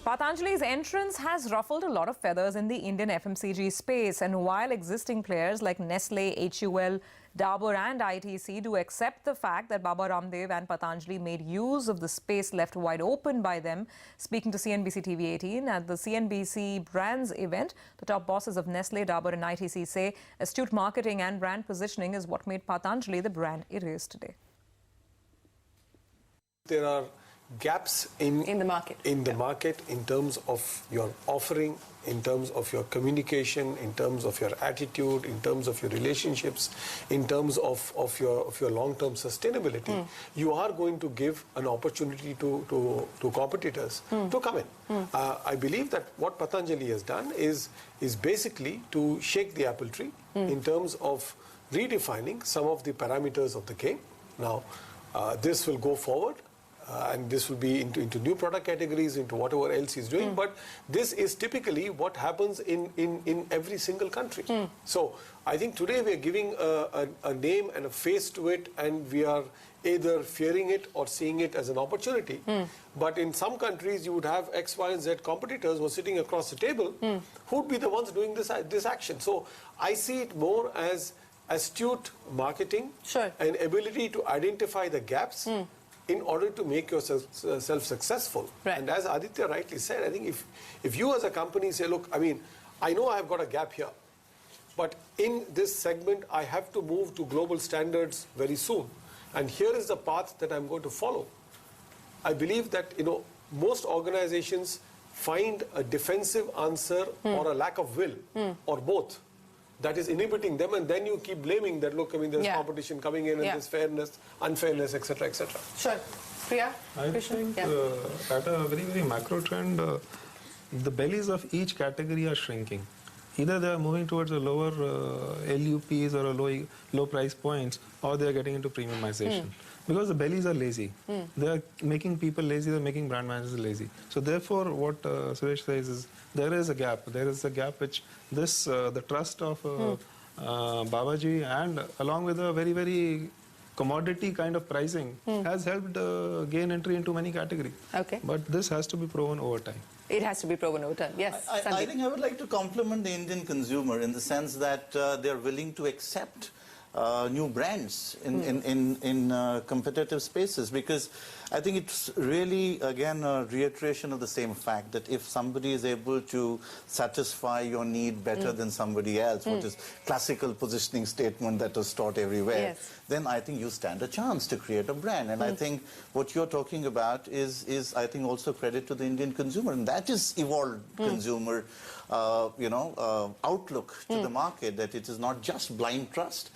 Patanjali's entrance has ruffled a lot of feathers in the Indian FMCG space, and while existing players like Nestle, HUL, Dabur and ITC do accept the fact that Baba Ramdev and Patanjali made use of the space left wide open by them, speaking to CNBC-TV18 at the CNBC Brands event, the top bosses of Nestle, Dabur and ITC say astute marketing and brand positioning is what made Patanjali the brand it is today. There are gaps in the market in terms of your offering, in terms of your communication, in terms of your attitude, in terms of your relationships, in terms of your long-term sustainability. You are going to give an opportunity to competitors to come in. I believe that what Patanjali has done is basically to shake the apple tree in terms of redefining some of the parameters of the game. Now, this will go forward. And this will be into new product categories, into whatever else he's doing. But this is typically what happens in every single country. So I think today we are giving a name and a face to it, and we are either fearing it or seeing it as an opportunity. But in some countries, you would have X, Y, and Z competitors who are sitting across the table who would be the ones doing this action. So I see it more as astute marketing and ability to identify the gaps in order to make yourself successful. And as Aditya rightly said, I think if you as a company say, look, I mean, I know I've got a gap here, but in this segment, I have to move to global standards very soon. And here is the path that I'm going to follow. I believe that, most organizations find a defensive answer or a lack of will or both that is inhibiting them, and then you keep blaming that, look, I mean, there's competition coming in, and there's fairness, unfairness, etc., etc. Sure. Priya? I think at a very, very macro trend, the bellies of each category are shrinking. Either they are moving towards a lower LUPs or a low price points, or they are getting into premiumization. Because the bellies are lazy. They are making people lazy, they are making brand managers lazy. So therefore, what Suresh says is, there is a gap. There is a gap which the trust of Babaji, and along with a very, very commodity kind of pricing has helped gain entry into many categories. But this has to be proven over time. It has to be proven over time. Yes. I think I would like to compliment the Indian consumer in the sense that they're willing to accept new brands in competitive spaces, because I think it's really, again, a reiteration of the same fact that if somebody is able to satisfy your need better than somebody else, which is classical positioning statement that is taught everywhere, then I think you stand a chance to create a brand. And I think what you're talking about is I think also credit to the Indian consumer, and that is evolved consumer outlook to the market, that it is not just blind trust.